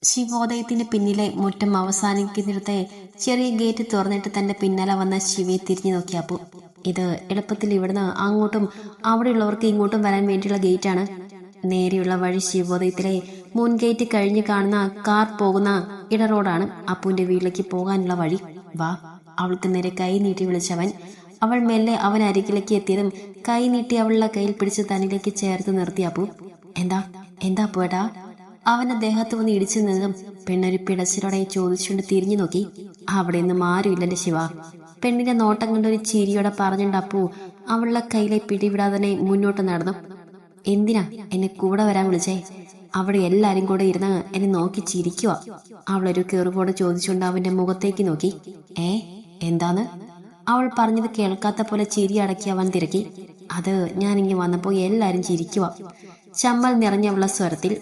ശിവോദയത്തിന് പിന്നിലെ മുറ്റം അവസാനിക്കുന്നിടത്തെ ചെറിയ ഗേറ്റ് തുറന്നിട്ട് തന്റെ പിന്നാലെ വന്ന ശിവയെ തിരിഞ്ഞു നോക്കിയപ്പോ, ഇത് എളുപ്പത്തിൽ ഇവിടുന്ന് അങ്ങോട്ടും അവിടെയുള്ളവർക്ക് ഇങ്ങോട്ടും വരാൻ വേണ്ടിയുള്ള ഗേറ്റാണ്. നേരെയുള്ള വഴി ശിവോദയത്തിലെ മുൻ ഗേറ്റ് കഴിഞ്ഞ് കാണുന്ന കാർ പോകുന്ന ഇട റോഡാണ് അപ്പുവിന്റെ വീട്ടിലേക്ക് പോകാനുള്ള വഴി. വാ. അവൾക്ക് നേരെ കൈ നീട്ടി വിളിച്ചവൻ. അവൾ മെല്ലെ അവൻ അരികിലേക്ക് എത്തിയതും കൈ നീട്ടി അവളുടെ കയ്യിൽ പിടിച്ച് തന്നിലേക്ക് ചേർത്ത് നിർത്തി. അപ്പു, എന്താ എന്താ പോട്ടാ? അവന്റെ ദേഹത്ത് വന്ന് ഇടിച്ചു നിന്നതും പെണ്ണൊരു പിടച്ചിലോടെ ചോദിച്ചുകൊണ്ട് തിരിഞ്ഞു നോക്കി. അവിടെ നിന്നും ആരുമില്ലെന്റെ ശിവ. പെണ്ണിന്റെ നോട്ടം കണ്ടൊരു ചിരിയോടെ പറഞ്ഞുകൊണ്ട് അപ്പു അവളുടെ കയ്യിലെ പിടിവിടാതെ തന്നെ മുന്നോട്ട് നടന്നു. എന്തിനാ എന്നെ കൂടെ വരാൻ വിളിച്ചേ? അവിടെ എല്ലാരും കൂടെ ഇരുന്ന് എന്നെ നോക്കി ചിരിക്കുക. അവളൊരു കെറുപോടെ ചോദിച്ചുകൊണ്ട് അവന്റെ മുഖത്തേക്ക് നോക്കി. എന്താന്ന്? അവൾ പറഞ്ഞത് കേൾക്കാത്ത പോലെ ചിരി അടക്കി അവൻ തിരക്കി. അത് ഞാനിങ്ങി വന്നപ്പോ എല്ലാരും ചിരിക്കുക. ചമ്മൽ നിറഞ്ഞവളുടെ സ്വരത്തിൽ.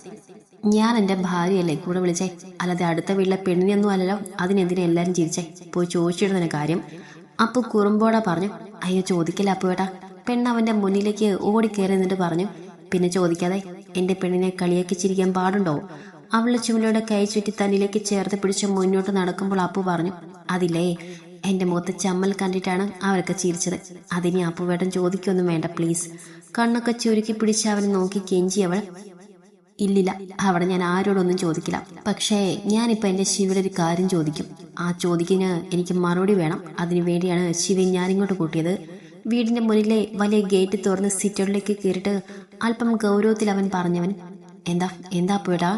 ഞാൻ എന്റെ ഭാര്യയല്ലേ കൂടെ വിളിച്ചേ, അല്ലാതെ അടുത്ത വീട്ടിലെ പെണ്ണിനൊന്നും അല്ലല്ലോ. അതിനെന്തിനാ എല്ലാരും ചിരിച്ചേ? പോയി ചോദിച്ചിടുന്ന കാര്യം. അപ്പു കുറുമ്പോടെ പറഞ്ഞു. അയ്യോ ചോദിക്കില്ല അപ്പുവേട്ടാ. പെണ്ണ് അവന്റെ മുന്നിലേക്ക് ഓടിക്കേറി എന്നിട്ട് പറഞ്ഞു. പിന്നെ ചോദിക്കാതെ എന്റെ പെണ്ണിനെ കളിയാക്കി ചിരിക്കാൻ പാടുണ്ടോ? അവളുടെ ചുമലയുടെ കൈ ചുറ്റി തന്നിലേക്ക് ചേർത്ത് പിടിച്ച് മുന്നോട്ട് നടക്കുമ്പോൾ അപ്പു പറഞ്ഞു. അതില്ലേ, എന്റെ മുഖത്ത് ചമ്മൽ കണ്ടിട്ടാണ് അവരൊക്കെ ചിരിച്ചത്. അതിനി അപ്പുവേട്ടൻ ചോദിക്കൊന്നും വേണ്ട പ്ലീസ്. കണ്ണൊക്കെ ചുരുക്കി പിടിച്ച് അവനെ നോക്കി കെഞ്ചി അവൾ. ഇല്ലില്ല, അവിടെ ഞാൻ ആരോടൊന്നും ചോദിക്കില്ല. പക്ഷേ ഞാനിപ്പോ എന്റെ ശിവയുടെ ഒരു കാര്യം ചോദിക്കും. ആ ചോദിക്കിന് എനിക്ക് മറുപടി വേണം. അതിനു വേണ്ടിയാണ് ശിവൻ ഞാനിങ്ങോട്ട് കൂട്ടിയത്. വീടിന്റെ മുന്നിലെ വലിയ ഗേറ്റ് തുറന്ന് സിറ്റൗട്ടിലേക്ക് കയറിയിട്ട് അല്പം ഗൗരവത്തിൽ അവൻ പറഞ്ഞവൻ. എന്താ പോയിട്ടാ?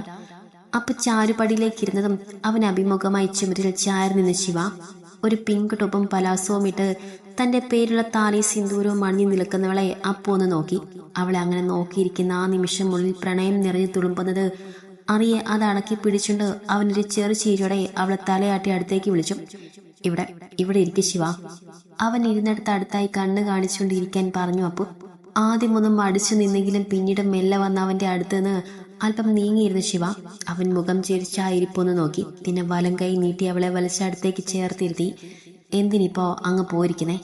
അപ്പൊ ചാരുപടിയിലേക്ക് ഇരുന്നതും അവൻ അഭിമുഖമായി ചുമരിൽ ചാരി നിന്ന് ശിവ ഒരു പിങ്ക് ടോപ്പും പലാസവും ഇട്ട് തന്റെ പേരുള്ള താലി സിന്ദൂരവും അണിഞ്ഞു നിൽക്കുന്നവളെ അപ്പു ഒന്ന് നോക്കി. അവളെ അങ്ങനെ നോക്കിയിരിക്കുന്ന ആ നിമിഷം ഉള്ളിൽ പ്രണയം നിറഞ്ഞു തുളുമ്പുന്നത് അറിയെ അത് അടക്കി പിടിച്ചുകൊണ്ട് അവനൊരു ചെറു ചീരിയോടെ അവളെ തലയാട്ടി അടുത്തേക്ക് വിളിച്ചു. ഇവിടെ ഇവിടെ ഇരിക്കും ശിവ. അവൻ ഇരുന്നിടത്ത് അടുത്തായി കണ്ണ് കാണിച്ചുകൊണ്ട് ഇരിക്കാൻ പറഞ്ഞു. അപ്പു ആദ്യമൊന്നും അടിച്ചു നിന്നെങ്കിലും പിന്നീട് മെല്ലെ വന്ന അവന്റെ അടുത്ത് നിന്ന് അല്പം നീങ്ങിയിരുന്നു ശിവ. അവൻ മുഖം ചിരിച്ചായിരിപ്പൊന്ന് നോക്കി. പിന്നെ വലം കൈ നീട്ടി അവളെ വലിച്ചടുത്തേക്ക് ചേർത്തിരുത്തി. എന്തിനിപ്പോ അങ്ങ് പോയിരിക്കുന്നേ?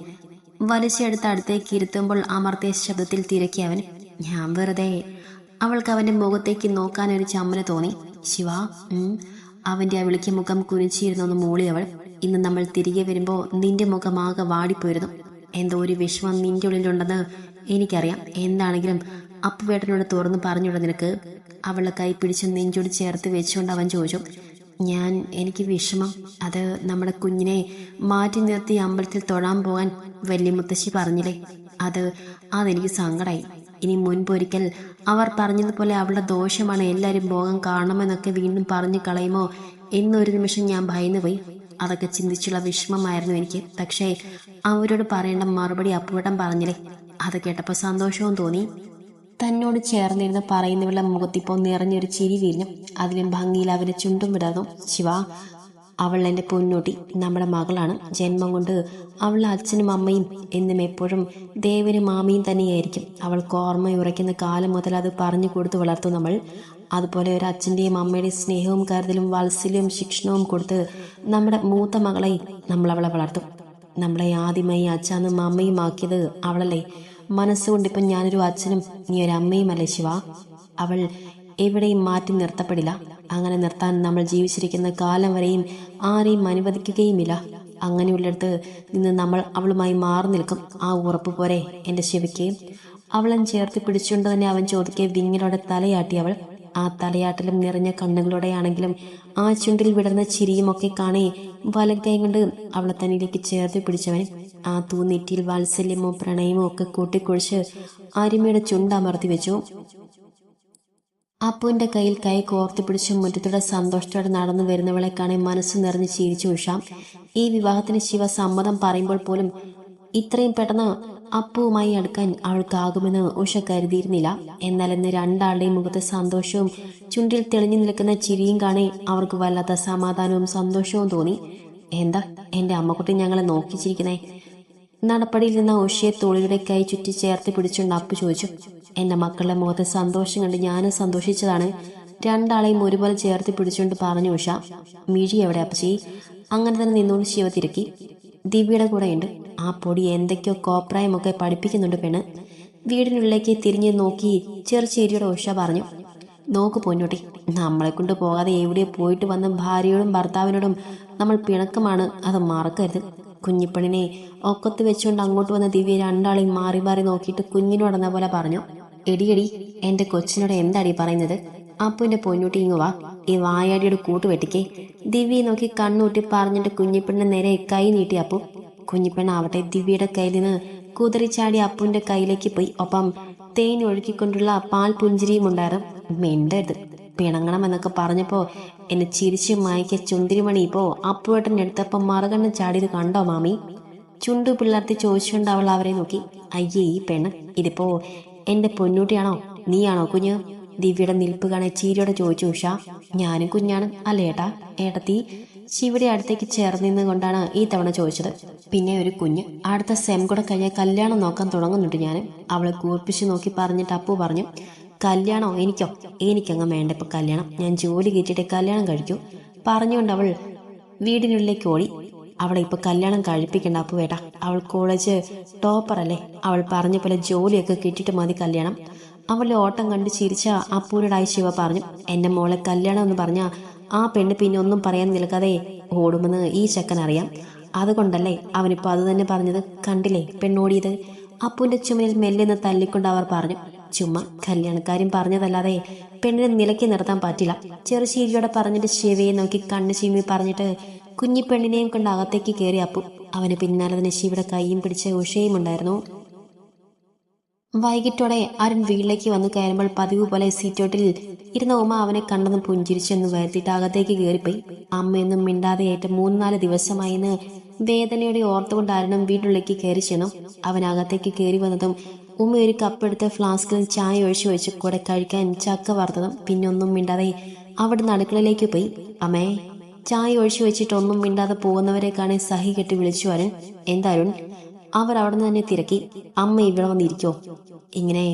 വലിച്ചെടുത്ത് അടുത്തേക്ക് ഇരുത്തുമ്പോൾ അമർത്തിയ ശബ്ദത്തിൽ തിരക്കി അവൻ. ഞാൻ വെറുതെ. അവൾക്ക് അവന്റെ മുഖത്തേക്ക് നോക്കാൻ ഒരു ചമ്മന തോന്നി. ശിവ. അവന്റെ ആ വിളിക്ക് മുഖം കുനിച്ചിരുന്നൊന്ന് മൂളി അവൾ. ഇന്ന് നമ്മൾ തിരികെ വരുമ്പോ നിന്റെ മുഖം ആകെ വാടിപ്പോയിരുന്നു. എന്തോ ഒരു വിഷമം നിന്റെ ഉള്ളിലുണ്ടെന്ന് എനിക്കറിയാം. എന്താണെങ്കിലും അപ്പുവേട്ടനോട് തുറന്ന് പറഞ്ഞുള്ള നിനക്ക്? അവളുടെ കൈ പിടിച്ച് നെഞ്ചോട് ചേർത്ത് വെച്ചുകൊണ്ട് അവൻ ചോദിച്ചു. എനിക്ക് വിഷമം അത് നമ്മുടെ കുഞ്ഞിനെ മാറ്റി നിർത്തി അമ്പലത്തിൽ തൊഴാൻ പോകാൻ വലിയ മുത്തശ്ശി പറഞ്ഞില്ലേ, അതെനിക്ക് സങ്കടായി. ഇനി മുൻപൊരിക്കൽ അവർ പറഞ്ഞതുപോലെ അവളുടെ ദോഷമാണ് എല്ലാവരും ഭോഗം കാണണമെന്നൊക്കെ വീണ്ടും പറഞ്ഞു കളയുമോ എന്നൊരു നിമിഷം ഞാൻ ഭയന്നുപോയി. അതൊക്കെ ചിന്തിച്ചുള്ള വിഷമമായിരുന്നു എനിക്ക്. പക്ഷേ അവരോട് പറയേണ്ട മറുപടി അപ്പുവട്ടം പറഞ്ഞില്ലേ, അത് കേട്ടപ്പോൾ സന്തോഷവും തോന്നി. തന്നോട് ചേർന്നിരുന്ന് പറയുന്നവരുടെ മുഖത്തിപ്പോൾ നിറഞ്ഞൊരു ചിരി വീഞ്ഞു. അതിലും ഭംഗിയിൽ അവരെ ചുണ്ടും വിടർന്നു. ശിവ, അവൾ എൻ്റെ പൊന്നൂട്ടി, നമ്മുടെ മകളാണ്. ജന്മം കൊണ്ട് അവളുടെ അച്ഛനും അമ്മയും എന്നും എപ്പോഴും ദേവനും മാമിയും തന്നെയായിരിക്കും. അവൾക്ക് ഓർമ്മയുറയ്ക്കുന്ന കാലം മുതൽ അത് പറഞ്ഞു കൊടുത്ത് വളർത്തും നമ്മൾ. അതുപോലെ ഒരു അച്ഛൻ്റെയും അമ്മയുടെയും സ്നേഹവും കരുതലും വാത്സല്യവും ശിക്ഷണവും കൊടുത്ത് നമ്മുടെ മൂത്ത മകളെ നമ്മൾ അവളെ വളർത്തും. നമ്മളെ ആദ്യമായി അച്ഛനും അമ്മയും ആക്കിയത് അവളല്ലേ. മനസ്സുകൊണ്ടിപ്പം ഞാനൊരു അച്ഛനും നീ ഒരു അമ്മയുമല്ലേ ശിവ. അവൾ എവിടെയും മാറ്റി നിർത്തപ്പെടില്ല. അങ്ങനെ നിർത്താൻ നമ്മൾ ജീവിച്ചിരിക്കുന്ന കാലം വരെയും ആരെയും അനുവദിക്കുകയുമില്ല. അങ്ങനെയുള്ളിടത്ത് നിന്ന് നമ്മൾ അവളുമായി മാറി നിൽക്കും. ആ ഉറപ്പ് പോരെ എൻ്റെ ശിവയ്ക്ക്? അവളെ ചേർത്ത് പിടിച്ചുകൊണ്ട് തന്നെ അവൻ ചോദിക്കെ വിങ്ങലോടെ തലയാട്ടി അവൾ. ആ തലയാട്ടിലും നിറഞ്ഞ കണ്ണുകളോടെയാണെങ്കിലും ആ ചുണ്ടിൽ വിടർന്ന ചിരിയുമൊക്കെ കാണേ വലം കൈ കൊണ്ട് അവളെ തന്നിലേക്ക് ചേർത്ത് പിടിച്ചവൻ ആ തൂനെറ്റിയിൽ വാത്സല്യമോ പ്രണയമോ ഒക്കെ കൂട്ടിക്കുഴിച്ച് അരിമയുടെ ചുണ്ടമർത്തി വെച്ചു. അപ്പുവിന്റെ കയ്യിൽ കൈ കോർത്തി പിടിച്ച് മുറ്റത്തോടെ സന്തോഷത്തോടെ നടന്നു വരുന്നവളെ കാണാൻ മനസ്സ് നിറഞ്ഞ് ചിരിച്ചു ഉഷ. ഈ വിവാഹത്തിന് ശിവ സമ്മതം പറയുമ്പോൾ പോലും ഇത്രയും പെട്ടെന്ന് അപ്പുവുമായി അടുക്കാൻ അവൾക്കാകുമെന്ന് ഉഷ കരുതിയിരുന്നില്ല. എന്നാൽ ഇന്ന് രണ്ടാളുടെയും മുഖത്ത് സന്തോഷവും ചുണ്ടിൽ തെളിഞ്ഞു നിൽക്കുന്ന ചിരിയും കാണേ അവർക്ക് വല്ലാത്ത സമാധാനവും സന്തോഷവും തോന്നി. എന്താ എന്റെ അമ്മക്കുട്ടി ഞങ്ങളെ നോക്കിച്ചിരിക്കുന്നേ? നടപ്പടിയിൽ നിന്ന് ഉഷയെ തോളിയുടെ കൈ ചുറ്റി ചേർത്ത് പിടിച്ചുകൊണ്ട് അപ്പു ചോദിച്ചു. എന്റെ മക്കളുടെ മുഖത്ത് സന്തോഷം കണ്ട് ഞാനും സന്തോഷിച്ചതാണ്. രണ്ടാളെയും ഒരുപോലെ ചേർത്ത് പിടിച്ചുകൊണ്ട് പറഞ്ഞു ഉഷ. മിഴി എവിടെ അപ്പച്ചി? അങ്ങനെ തന്നെ നിന്നോണ്ട് ശിവ തിരക്കി. ദിവ്യയുടെ കൂടെയുണ്ട്. ആ പൊടി എന്തൊക്കെയോ കോപ്രായമൊക്കെ പഠിപ്പിക്കുന്നുണ്ട് പെണ്ണ്. വീടിനുള്ളിലേക്ക് തിരിഞ്ഞു നോക്കി ചെറുചേരിയുടെ ഉഷ പറഞ്ഞു. നോക്ക് പൊന്നൂട്ടി, നമ്മളെ കൊണ്ട് പോകാതെ എവിടെ പോയിട്ട് വന്ന് ഭാര്യയോടും ഭർത്താവിനോടും നമ്മൾ പിണക്കമാണ്, അത് മറക്കരുത്. കുഞ്ഞിപ്പെണ്ണിനെ ഒക്കത്ത് വെച്ചുകൊണ്ട് അങ്ങോട്ട് വന്ന ദിവ്യ രണ്ടാളെയും മാറി മാറി നോക്കിയിട്ട് കുഞ്ഞിനോടെന്ന പോലെ പറഞ്ഞു, എടിയടി, എന്റെ കൊച്ചിനോട് എന്താടി പറയുന്നത്? അപ്പുവിന്റെ പൊന്നൂട്ടി ഇങ്ങ് വാ, ഈ വായാടിയുടെ കൂട്ട് വെട്ടിക്കേ. ദിവ്യയെ നോക്കി കണ്ണൂട്ടി പറഞ്ഞിട്ട് കുഞ്ഞിപ്പെണ്ണിന് നേരെ കൈ നീട്ടി അപ്പു. കുഞ്ഞിപ്പെണ്ണാവട്ടെ ദിവ്യയുടെ കയ്യിൽ നിന്ന് കുതിറിച്ചാടി അപ്പുവിന്റെ കയ്യിലേക്ക് പോയി. ഒപ്പം തേൻ ഒഴുക്കിക്കൊണ്ടുള്ള പാൽ പുഞ്ചിരിയും ഉണ്ടായിരുന്നു. മിണ്ടരുത്, പിണങ്ങണമെന്നൊക്കെ പറഞ്ഞപ്പോ എന്നെ ചിരിച്ച് മയക്കിയ ചുന്തിരിമണി ഇപ്പോ അപ്പുവേട്ടൻ എടുത്തപ്പോ മറുകണ്ണ് ചാടിയത് കണ്ടോ മാമി? ചുണ്ടു പിള്ളർത്തി ചോദിച്ചുകൊണ്ട് അവൾ അവരെ നോക്കി. അയ്യേ ഈ പെണ്ണ്, ഇതിപ്പോ എന്റെ പൊന്നൂട്ടിയാണോ നീയാണോ കുഞ്ഞ്? ദിവ്യയുടെ നിൽപ്പ് കാണെ ചീരിയോടെ ചോദിച്ചു ഉഷ. ഞാനും കുഞ്ഞാണ് അല്ലേ ഏട്ടാ? ഏട്ടത്തി ശിവയുടെ അടുത്തേക്ക് ചേർന്നിന്ന് കൊണ്ടാണ് ഈ തവണ ചോദിച്ചത്. പിന്നെ ഒരു കുഞ്ഞ്, അടുത്ത സെം കൂടെ കഴിഞ്ഞാൽ കല്യാണം നോക്കാൻ തുടങ്ങുന്നുണ്ട് ഞാൻ. അവളെ കൂർപ്പിച്ച് നോക്കി പറഞ്ഞിട്ട് അപ്പു പറഞ്ഞു, കല്യാണോ? എനിക്കങ്ങ് വേണ്ട ഇപ്പൊ കല്യാണം. ഞാൻ ജോലി കയറ്റിയിട്ട് കല്യാണം കഴിക്കൂ. പറഞ്ഞുകൊണ്ട് അവൾ വീടിനുള്ളിലേക്ക് ഓടി. അവളെ ഇപ്പൊ കല്യാണം കഴിപ്പിക്കണ്ട അപ്പുവേട്ടാ, അവൾ കോളേജ് ടോപ്പർ അല്ലേ. അവൾ പറഞ്ഞ പോലെ ജോലിയൊക്കെ കിട്ടിയിട്ട് മതി കല്യാണം. അവളുടെ ഓട്ടം കണ്ട് ചിരിച്ച അപ്പൂരോടായി ശിവ പറഞ്ഞു, എന്റെ മോളെ കല്യാണം എന്ന് പറഞ്ഞാ ആ പെണ്ണ് പിന്നെ ഒന്നും പറയാൻ നിൽക്കാതെ ഓടുമെന്ന് ഈ ചെക്കൻ അറിയാം. അതുകൊണ്ടല്ലേ അവനിപ്പോ അത് തന്നെ പറഞ്ഞത്. കണ്ടില്ലേ പെണ്ണോടിയത്? അപ്പുവിന്റെ ചുമലിൽ മെല്ലെന്ന് തല്ലിക്കൊണ്ട് അവർ പറഞ്ഞു. ചുമ്മാ കല്യാണക്കാരും പറഞ്ഞതല്ലാതെ പെണ്ണിനെ നിലയ്ക്ക് നിർത്താൻ പറ്റില്ല. ചെറുശീരിയോടെ പറഞ്ഞിട്ട് ശിവയെ നോക്കി കണ്ണ് ചീമി പറഞ്ഞിട്ട് കുഞ്ഞിപ്പെണ്ണിനെയും കൊണ്ട് അകത്തേക്ക് കയറി അപ്പു. അവന് പിന്നാലെ തന്നെ ശിവയുടെ കൈയും പിടിച്ച് ഉഷയും ഉണ്ടായിരുന്നു. വൈകിട്ടോടെ അരുൺ വീട്ടിലേക്ക് വന്നു കയറുമ്പോൾ പതിവ് പോലെ സീറ്റോട്ടിൽ ഇരുന്ന ഉമ്മ അവനെ കണ്ടെന്ന് പുഞ്ചിരിച്ചെന്ന് വരുത്തിയിട്ട് അകത്തേക്ക് കയറിപ്പോയി. അമ്മയൊന്നും മിണ്ടാതെയായിട്ട് 3-4 ദിവസമായിന്ന് വേദനയോടെ ഓർത്തുകൊണ്ട് അരുണും വീട്ടിലേക്ക് കയറി ചെന്നു. അവൻ അകത്തേക്ക് കയറി വന്നതും ഉമ്മ ഒരു കപ്പെടുത്ത് ഫ്ലാസ്കിൽ ചായ ഒഴിച്ചു വെച്ച് കൂടെ കഴിക്കാൻ ചക്ക വറുത്തതും പിന്നെ ഒന്നും മിണ്ടാതെ അവിടെ അടുക്കളയിലേക്ക് പോയി. അമ്മേ, ചായ ഒഴിച്ചു വെച്ചിട്ട് ഒന്നും മിണ്ടാതെ പോകുന്നവരെ കാണെ സഹി കെട്ടി വിളിച്ചു അരുൺ. എന്താരുൺ? അവർ അവിടെ നിന്ന് തന്നെ തിരക്കി. അമ്മ ഇവിടെ വന്നിരിക്കോ? ഇങ്ങനെ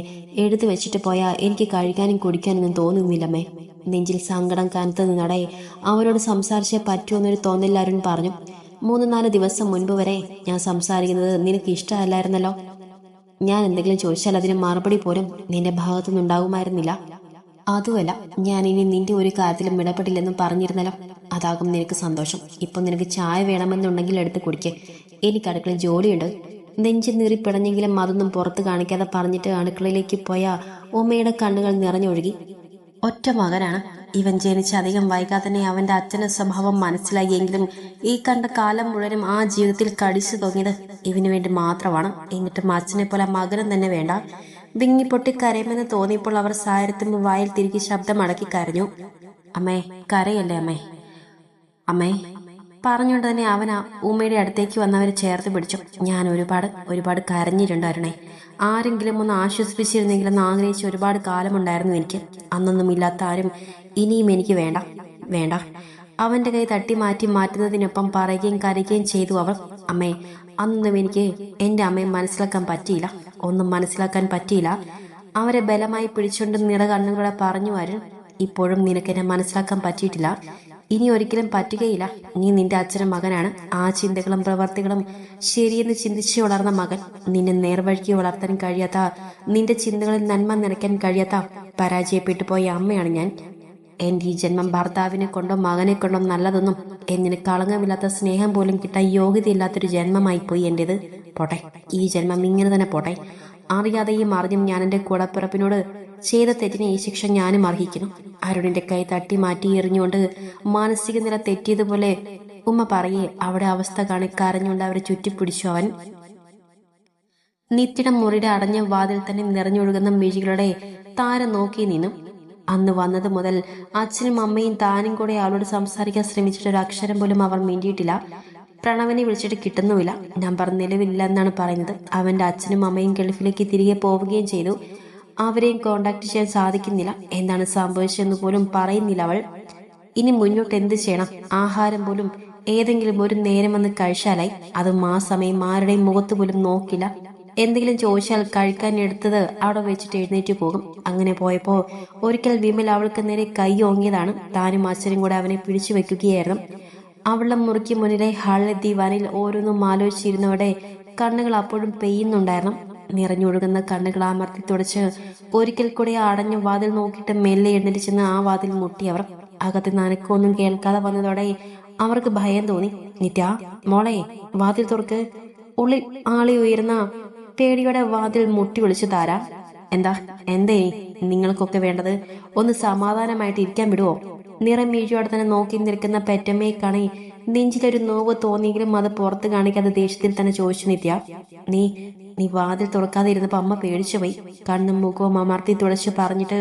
എടുത്തു വെച്ചിട്ട് പോയാ എനിക്ക് കഴിക്കാനും കുടിക്കാനൊന്നും തോന്നുന്നില്ലമ്മേ. നെഞ്ചിൽ സങ്കടം കനത്ത് നിന്നടെ അവരോട് സംസാരിച്ചേ പറ്റുമെന്നൊരു തോന്നൽ അരുൺ പറഞ്ഞു. 3-4 ദിവസം മുൻപ് വരെ ഞാൻ സംസാരിക്കുന്നത് നിനക്ക് ഇഷ്ടമല്ലായിരുന്നല്ലോ. ഞാൻ എന്തെങ്കിലും ചോദിച്ചാൽ അതിന് മറുപടി പോലും നിന്റെ ഭാഗത്തുനിന്നുണ്ടാകുമായിരുന്നില്ല. അതുമല്ല, ഞാൻ ഇനി നിന്റെ ഒരു കാര്യത്തിലും ഇടപെടില്ലെന്നും പറഞ്ഞിരുന്നല്ലോ. അതാകും നിനക്ക് സന്തോഷം. ഇപ്പൊ നിനക്ക് ചായ വേണമെന്നുണ്ടെങ്കിൽ എടുത്ത് കുടിക്ക്. എനിക്ക് അടുക്കളയിൽ ജോലിയുണ്ട്. നെഞ്ചു നീറി പിടഞ്ഞെങ്കിലും അതൊന്നും പുറത്ത് കാണിക്കാതെ പറഞ്ഞിട്ട് അടുക്കളയിലേക്ക് പോയ ഉമ്മയുടെ കണ്ണുകൾ നിറഞ്ഞൊഴുകി. ഒറ്റ മകനാണ് ഇവൻ. ജനിച്ച് അധികം വൈകാതെ തന്നെ അവന്റെ അച്ഛന്റെ സ്വഭാവം മനസ്സിലായെങ്കിലും ഈ കണ്ട കാലം മുഴുവനും ആ ജീവിതത്തിൽ കടിച്ചു തോന്നിയത് ഇവന് വേണ്ടി മാത്രമാണ്. എന്നിട്ടും അച്ഛനെ പോലെ മകനും തന്നെ വേണ്ട. വിങ്ങിപ്പൊട്ടി കരയുമെന്ന് തോന്നിയപ്പോൾ അവർ സാരത്തുമ്പ് വായിൽ തിരികെ ശബ്ദമടക്കി കരഞ്ഞു. അമ്മേ, കരയല്ലേ അമ്മേ, അമ്മേ പറഞ്ഞുകൊണ്ട് തന്നെ അവൻ ഉമ്മയുടെ അടുത്തേക്ക് വന്നവരെ ചേർത്ത് പിടിച്ചു. ഞാൻ ഒരുപാട് കരഞ്ഞിട്ടുണ്ട് അരുണേ. ആരെങ്കിലും ഒന്ന് ആശ്വസിപ്പിച്ചിരുന്നെങ്കിലെന്ന് ആഗ്രഹിച്ച് ഒരുപാട് കാലമുണ്ടായിരുന്നു എനിക്ക്. അന്നൊന്നും ഇല്ലാത്ത ആരും ഇനിയും എനിക്ക് വേണ്ട. അവന്റെ കൈ തട്ടി മാറ്റുന്നതിനൊപ്പം പറയുകയും കരയുകയും ചെയ്തു അവൾ. അമ്മേ, അന്നൊന്നും എനിക്ക് എന്റെ അമ്മയെ മനസ്സിലാക്കാൻ പറ്റിയില്ല. അവരെ ബലമായി പിടിച്ചുകൊണ്ട് നിറകണ്ണുകളെ പറഞ്ഞു അരുൺ. ഇപ്പോഴും നിനക്കെന്നെ മനസ്സിലാക്കാൻ പറ്റിയിട്ടില്ല. ഇനി ഒരിക്കലും പറ്റുകയില്ല. നീ നിന്റെ അച്ഛൻ്റെ മകനാണ്. ആ ചിന്തകളും പ്രവർത്തികളും ശരിയെന്ന് ചിന്തിച്ചു വളർന്ന മകൻ. നിന്നെ നേർവഴിക്ക് വളർത്താൻ കഴിയാത്ത, നിന്റെ ചിന്തകളിൽ നന്മ നിറയ്ക്കാൻ കഴിയാത്ത പരാജയപ്പെട്ടു പോയ അമ്മയാണ് ഞാൻ. എന്റെ ഈ ജന്മം ഭർത്താവിനെ കൊണ്ടോ മകനെ കൊണ്ടോ നല്ലതൊന്നും എന്നിന് കളങ്കമില്ലാത്ത സ്നേഹം പോലും കിട്ടാൻ യോഗ്യതയില്ലാത്തൊരു ജന്മമായി പോയി എന്റേത്. പോട്ടെ, ഈ ജന്മം ഇങ്ങനെ തന്നെ പോട്ടെ. അറിയാതെയും അറിഞ്ഞും ഞാൻ എന്റെ കൂടപ്പിറപ്പിനോട് ചെയ്ത തെറ്റിന് ഈ ശിക്ഷ ഞാനും അർഹിക്കുന്നു. അരുണിന്റെ കൈ തട്ടി മാറ്റി എറിഞ്ഞുകൊണ്ട് മാനസിക നില തെറ്റിയതുപോലെ ഉമ്മ പറയെ അവിടെ അവസ്ഥ കാണി കരഞ്ഞുകൊണ്ട് അവരെ ചുറ്റിപ്പിടിച്ചു അവൻ. നിത്യയുടെ മുറിയുടെ അടഞ്ഞ വാതിൽ തന്നെ നിറഞ്ഞൊഴുകുന്ന മിഴികളുടെ താരം നോക്കി നിന്നു. അന്ന് വന്നത് മുതൽ അച്ഛനും അമ്മയും താനും കൂടെ അവളോട് സംസാരിക്കാൻ ശ്രമിച്ചിട്ട് ഒരു അക്ഷരം പോലും അവർ മിണ്ടിയിട്ടില്ല. പ്രണവിനെ വിളിച്ചിട്ട് കിട്ടുന്നുമില്ല. നമ്പർ നിലവിലില്ല എന്നാണ് പറയുന്നത്. അവന്റെ അച്ഛനും അമ്മയും ഗൾഫിലേക്ക് തിരികെ പോവുകയും ചെയ്തു. അവരെയും കോണ്ടാക്ട് ചെയ്യാൻ സാധിക്കുന്നില്ല. എന്താണ് സംഭവിച്ചതെന്ന് പോലും പറയുന്നില്ല അവൾ. ഇനി മുന്നോട്ട് എന്ത് ചെയ്യണം? ആഹാരം പോലും ഏതെങ്കിലും ഒരു നേരം വന്ന് കഴിച്ചാലായി. അതും ആ സമയം ആരുടെയും മുഖത്ത് പോലും നോക്കില്ല. എന്തെങ്കിലും ചോദിച്ചാൽ കഴിക്കാൻ എടുത്തത് അവിടെ വെച്ചിട്ട് എഴുന്നേറ്റ് പോകും. അങ്ങനെ പോയപ്പോ ഒരിക്കൽ വിമൽ അവൾക്ക് നേരെ കൈ ഓങ്ങിയതാണ്. താനും അച്ഛനും കൂടെ അവനെ പിടിച്ചു വെക്കുകയായിരുന്നു. അവളുടെ മുറിക്ക് മുന്നിലെ ഹാളിലെ ദിവാനിൽ ഓരോന്നും ആലോചിച്ചിരുന്നവരുടെ കണ്ണുകൾ അപ്പോഴും പെയ്യുന്നുണ്ടായിരുന്നു. നിറഞ്ഞൊഴുകുന്ന കണ്ണുകൾ അമർത്തി തുടച്ച് ഒരിക്കൽ കൂടി അടഞ്ഞ വാതിൽ നോക്കിയിട്ട് മെല്ലെ എഴുന്നേറ്റ് ചെന്ന് ആ വാതിൽ മുട്ടി അവർ. അകത്ത് നനക്കൊന്നും കേൾക്കാതെ വന്നതോടെ അവർക്ക് ഭയം തോന്നി. നിത്യ, മോളെ, വാതിൽ തുറക്ക്. ഉള്ളിൽ ആളി ഉയർന്ന പേടിയോടെ വാതിൽ മുട്ടി വിളിച്ചു താരാ. എന്തേ നിങ്ങൾക്കൊക്കെ വേണ്ടത്? ഒന്ന് സമാധാനമായിട്ട് ഇരിക്കാൻ വിടുവോ? നിറം വീഴ്ചയോടെ തന്നെ നോക്കി നിൽക്കുന്ന പെറ്റമ്മയെ കാണി നെഞ്ചിലൊരു നോവ് തോന്നിയെങ്കിലും അത് പുറത്ത് കാണിക്കാതെ ദേഷ്യത്തിൽ തന്നെ ചോദിച്ചു. നിത്യ, നീ നീ വാതിൽ തുറക്കാതെ ഇരുന്നപ്പോ അമ്മ പേടിച്ചു പോയി. കണ്ണും മുഖവും അമർത്തി തുടച്ച് പറഞ്ഞിട്ട്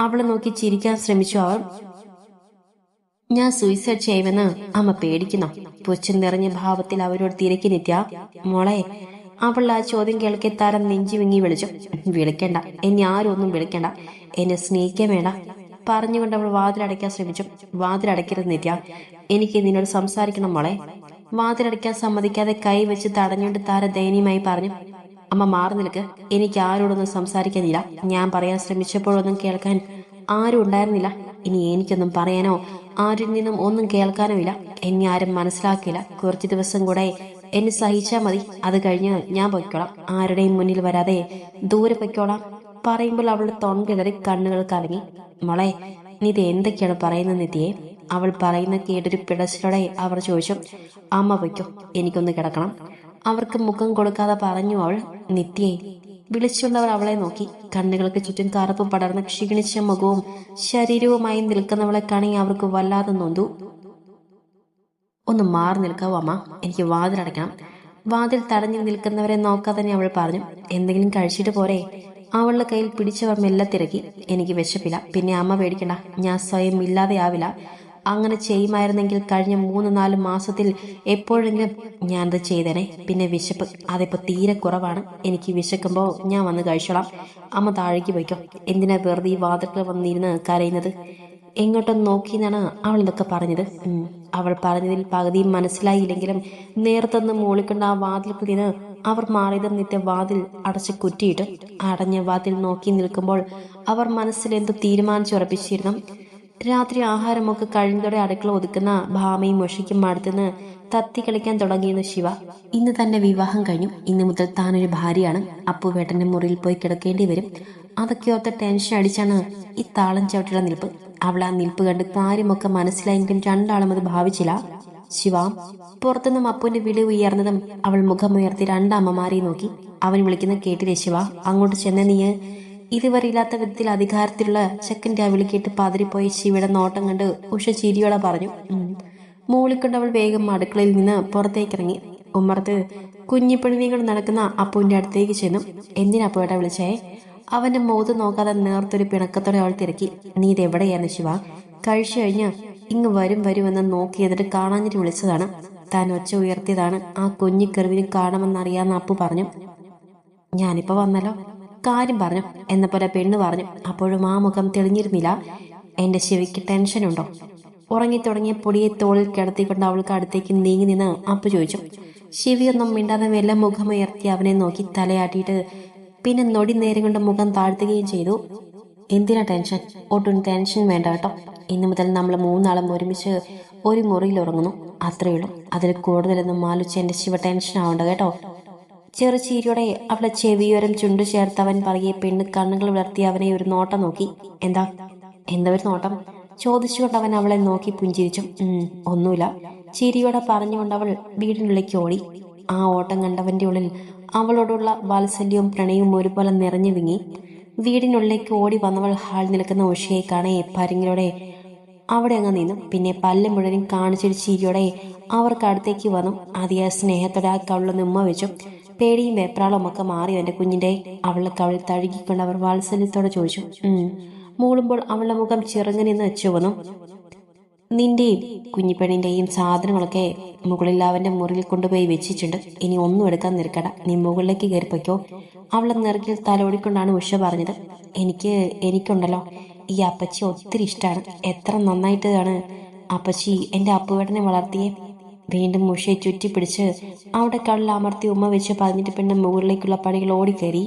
അവളെ നോക്കി ചിരിക്കാൻ ശ്രമിച്ചു അവർ. ഞാൻ സൂയിസൈഡ് ചെയ്യുമെന്ന് അമ്മ പേടിക്കുന്നു. പുച്ഛം നിറഞ്ഞ ഭാവത്തിൽ അവരോട് തിരക്കി. നിത്യ, മോളെ. അവൾ ആ ചോദ്യം കേൾക്കെ താരം നെഞ്ചി വിങ്ങി വിളിച്ചു. വിളിക്കണ്ട, എന്നെ ആരും ഒന്നും വിളിക്കണ്ട, എന്നെ സ്നേഹിക്കാൻ വേണ്ട പറഞ്ഞുകൊണ്ട് അവൾ വാതിലടയ്ക്കാൻ ശ്രമിച്ചു. വാതിലടയ്ക്കരുത് നിത്യ, എനിക്ക് നിന്നോട് സംസാരിക്കണം മോളെ. വാതിലടയ്ക്കാൻ സമ്മതിക്കാതെ കൈ വെച്ച് തടഞ്ഞുകൊണ്ട് താര ദയനീയമായി പറഞ്ഞു. അമ്മ മാറി നിൽക്ക്, എനിക്ക് ആരോടൊന്നും സംസാരിക്കാനില്ല. ഞാൻ പറയാൻ ശ്രമിച്ചപ്പോഴൊന്നും കേൾക്കാൻ ആരും ഉണ്ടായിരുന്നില്ല. ഇനി എനിക്കൊന്നും പറയാനോ ആരിൽ നിന്നും ഒന്നും കേൾക്കാനോ ഇല്ല. എന്നെ ആരും മനസ്സിലാക്കില്ല. കുറച്ചു ദിവസം കൂടെ എന്നെ സഹിച്ചാൽ മതി. അത് കഴിഞ്ഞ് ഞാൻ പൊയ്ക്കോളാം. ആരുടെയും മുന്നിൽ വരാതെ ദൂരെ പൊയ്ക്കോളാം. പറയുമ്പോൾ അവളുടെ തൊണ്ടിടറി കണ്ണുകൾ കലങ്ങി. മോളെ, നീ ഇത് എന്തൊക്കെയാണ് പറയുന്നത് നിത്യയെ? അവൾ പറയുന്ന കേട്ടൊരു പിടച്ചിലോടെ അവർ ചോദിച്ചു. അമ്മ പൊയ്ക്കോ, എനിക്കൊന്ന് കിടക്കണം. അവർക്ക് മുഖം കൊടുക്കാതെ പറഞ്ഞു അവൾ. നിത്യയെ വിളിച്ചുകൊണ്ടവർ അവളെ നോക്കി. കണ്ണുകൾക്ക് ചുറ്റും കറുപ്പ് പടർന്ന് ക്ഷീണിച്ച മുഖവും ശരീരവുമായി നിൽക്കുന്നവളെ കാണി അവർക്ക് വല്ലാതെ നൊന്തു. ഒന്ന് മാറി നിൽക്കാവോ അമ്മ, എനിക്ക് വാതിലടയ്ക്കണം. വാതിൽ തടഞ്ഞു നിൽക്കുന്നവരെ നോക്കാതെ തന്നെ അവൾ പറഞ്ഞു. എന്തെങ്കിലും കഴിച്ചിട്ട് പോരെ? അവളുടെ കയ്യിൽ പിടിച്ചവർ മെല്ലെ തിരക്കി. എനിക്ക് വിശപ്പില്ല. പിന്നെ അമ്മ പേടിക്കണ്ട, ഞാൻ സ്വയം ഇല്ലാതെയാവില്ല. അങ്ങനെ ചെയ്യുമായിരുന്നെങ്കിൽ കഴിഞ്ഞ 3-4 മാസത്തിൽ എപ്പോഴെങ്കിലും ഞാനത് ചെയ്തേനെ. പിന്നെ വിശപ്പ്, അതിപ്പോ തീരെ കുറവാണ്. എനിക്ക് വിശക്കുമ്പോൾ ഞാൻ വന്ന് കഴിച്ചോളാം. അമ്മ താഴേക്ക് പോയിക്കോ. എന്തിനാ വെറുതെ ഈ വാതിൽക്കൽ വന്നിരുന്ന് കരയുന്നത്? എങ്ങോട്ടും നോക്കിയെന്നാണ് അവൾ ഇതൊക്കെ പറഞ്ഞത്. അവൾ പറഞ്ഞതിൽ പകുതിയും മനസ്സിലായില്ലെങ്കിലും നേരത്തൊന്ന് മൂളിക്കൊണ്ട് ആ വാതിൽക്കൽ നിന്ന് അവർ മാറിയത് നിത്യ വാതിൽ അടച്ച് കുറ്റിയിട്ടു. അടഞ്ഞ വാതിൽ നോക്കി നിൽക്കുമ്പോൾ അവർ മനസ്സിൽ എന്തോ തീരുമാനിച്ചുറപ്പിച്ചിരുന്നു. രാത്രി ആഹാരമൊക്കെ കഴിഞ്ഞതോടെ അടുക്കള ഒതുക്കുന്ന ഭാമയും മുഷിക്കും അടുത്തുനിന്ന് തത്തി കളിക്കാൻ തുടങ്ങിയിരുന്നു ശിവ. ഇന്ന് തന്റെ വിവാഹം കഴിഞ്ഞു. ഇന്ന് മുതൽ താനൊരു ഭാര്യയാണ്. അപ്പുവേട്ടന്റെ മുറിയിൽ പോയി കിടക്കേണ്ടി വരും. അതൊക്കെ ഓർത്ത് ടെൻഷൻ അടിച്ചാണ് ഈ താളം ചവിട്ടിയുള്ള നിൽപ്പ്. അവൾ ആ നിൽപ്പ് കണ്ട് കാര്യമൊക്കെ മനസ്സിലായെങ്കിലും രണ്ടാളും അത് ഭാവിച്ചില്ല. ശിവ. പുറത്തുനിന്നും അപ്പുവിന്റെ വിളി ഉയർന്നതും അവൾ മുഖമുയർത്തി രണ്ടമ്മമാരെ നോക്കി. അവൻ വിളിക്കുന്ന കേട്ടില്ലേ ശിവ? അങ്ങോട്ട് ചെന്ന നീ. ഇതുവരെ ഇല്ലാത്ത വിധത്തിൽ അധികാരത്തിലുള്ള ചെക്കൻ്റെ ആ വിളി കേട്ട് പതറിപ്പോയി ശിവയുടെ നോട്ടം കണ്ട് ഉഷ ചിരിയോടെ പറഞ്ഞു. മൂളിക്കൊണ്ട് അവൾ വേഗം അടുക്കളയിൽ നിന്ന് പുറത്തേക്കിറങ്ങി. ഉമ്മറത്ത് കുഞ്ഞിപ്പെണ്ണികൾ നടക്കുന്ന അപ്പുവിന്റെ അടുത്തേക്ക് ചെന്നു. എന്തിനാ അപ്പുവേട്ടാ വിളിച്ചേ? അവന്റെ മുഖത്ത് നോക്കാതെ നേർത്തൊരു പിണക്കത്തോടെ അവൾ തിരക്കി. നീ ഇതെവിടെയായിരുന്നു ശിവ? കഴിച്ചു കഴിഞ്ഞ് ഇങ്ങ് വരുമെന്ന് നോക്കിയതിട്ട് കാണാഞ്ഞിട്ട് വിളിച്ചതാണ്. താൻ ഒച്ച ഉയർത്തിയതാണ്. ആ കുഞ്ഞിക്കെറിവിന് കാണുമെന്നറിയാമെന്ന് അപ്പു പറഞ്ഞു. ഞാനിപ്പോ വന്നല്ലോ, കാര്യം പറഞ്ഞു എന്ന പോലെ പെണ്ണ് പറഞ്ഞു. അപ്പോഴും ആ മുഖം തെളിഞ്ഞിരുന്നില്ല. എന്റെ ശിവയ്ക്ക് ടെൻഷനുണ്ടോ? ഉറങ്ങിത്തുടങ്ങിയ പൊടിയെ തോളിൽ കിടത്തിക്കൊണ്ട് അവൾക്ക് അടുത്തേക്ക് നീങ്ങി നിന്ന് അപ്പു ചോദിച്ചു. ശിവയൊന്നും മിണ്ടാതെ മെല്ലെ മുഖമുയർത്തി അവനെ നോക്കി തലയാട്ടിയിട്ട് പിന്നെ നൊടി നേരം കൊണ്ട് മുഖം താഴ്ത്തുകയും ചെയ്തു. എന്തിനാ ടെൻഷൻ? ഒട്ടും ടെൻഷൻ വേണ്ട കേട്ടോ. ഇന്നു മുതൽ നമ്മൾ 3 ആളും ഒരുമിച്ച് ഒരു മുറിയിൽ ഉറങ്ങുന്നു. അത്രയുള്ളൂ. അതിൽ കൂടുതലൊന്നും ആലോചിച്ച് എന്റെ ശിവ ടെൻഷൻ ആവണ്ട കേട്ടോ. ചെറുചീരിയോടെ അവളെ ചെവിയോരം ചുണ്ടു ചേർത്തവൻ പറയെ പെണ്ണ് കണ്ണുകൾ വിളർത്തി അവനെ ഒരു നോട്ടം നോക്കി. എന്താ ഒരു നോട്ടം ചോദിച്ചുകൊണ്ട് അവൻ അവളെ നോക്കി പുഞ്ചിരിച്ചു. ഒന്നുമില്ല, ചിരിയോടെ പറഞ്ഞുകൊണ്ട് അവൾ വീടിനുള്ളിലേക്ക് ഓടി. ആ ഓട്ടം കണ്ടവന്റെ ഉള്ളിൽ അവളോടുള്ള വാത്സല്യവും പ്രണയവും ഒരുപോലെ നിറഞ്ഞു വിങ്ങി. വീടിനുള്ളിലേക്ക് ഓടി വന്നവൾ ഹാൾ നിൽക്കുന്ന ഉഷയെ കാണേ പരിങ്ങിലൂടെ അവിടെ അങ്ങ് നിന്നു. പിന്നെ പല്ല് മുഴുവനും കാണിച്ചൊരു ചിരിയോടെ അവർക്ക് അടുത്തേക്ക് വന്നു. അതിയായ സ്നേഹത്തോടെ ആ കവിളൊന്ന് ഉമ്മ വെച്ചു. പേടിയും വെപ്രാളവും ഒക്കെ മാറി എന്റെ കുഞ്ഞിന്റെ. അവളെ കവിളിൽ തഴുകിക്കൊണ്ട് അവർ വാത്സല്യത്തോടെ ചോദിച്ചു. മൂളുമ്പോൾ അവളുടെ മുഖം ചിറങ്ങനെന്ന് ചുവന്നു. നിന്റെയും കുഞ്ഞിപ്പെണ്ണിന്റെയും സാധനങ്ങളൊക്കെ മുകളിൽ അവന്റെ മുറിയിൽ കൊണ്ടുപോയി വെച്ചിട്ടുണ്ട്. ഇനി ഒന്നും എടുക്കാൻ നിൽക്കണ്ട, നീ മുകളിലേക്ക് കയറിപ്പോയ്ക്കോ. അവളെ നെറുകിൽ തലോടിക്കൊണ്ടാണ് ഉഷ പറഞ്ഞത്. എനിക്കുണ്ടല്ലോ ഈ അപ്പച്ചി ഒത്തിരി ഇഷ്ടമാണ്. എത്ര നന്നായിട്ടാണ് അപ്പച്ചി എന്റെ അപ്പുവേട്ടനെ വളർത്തിയേ. വീണ്ടും ഉഷയെ ചുറ്റിപ്പിടിച്ച് അവിടെ കള്ളിൽ അമർത്തി ഉമ്മ വെച്ച് പറഞ്ഞിട്ട് പിന്നെ മുകളിലേക്കുള്ള പടികൾ ഓടിക്കയറി.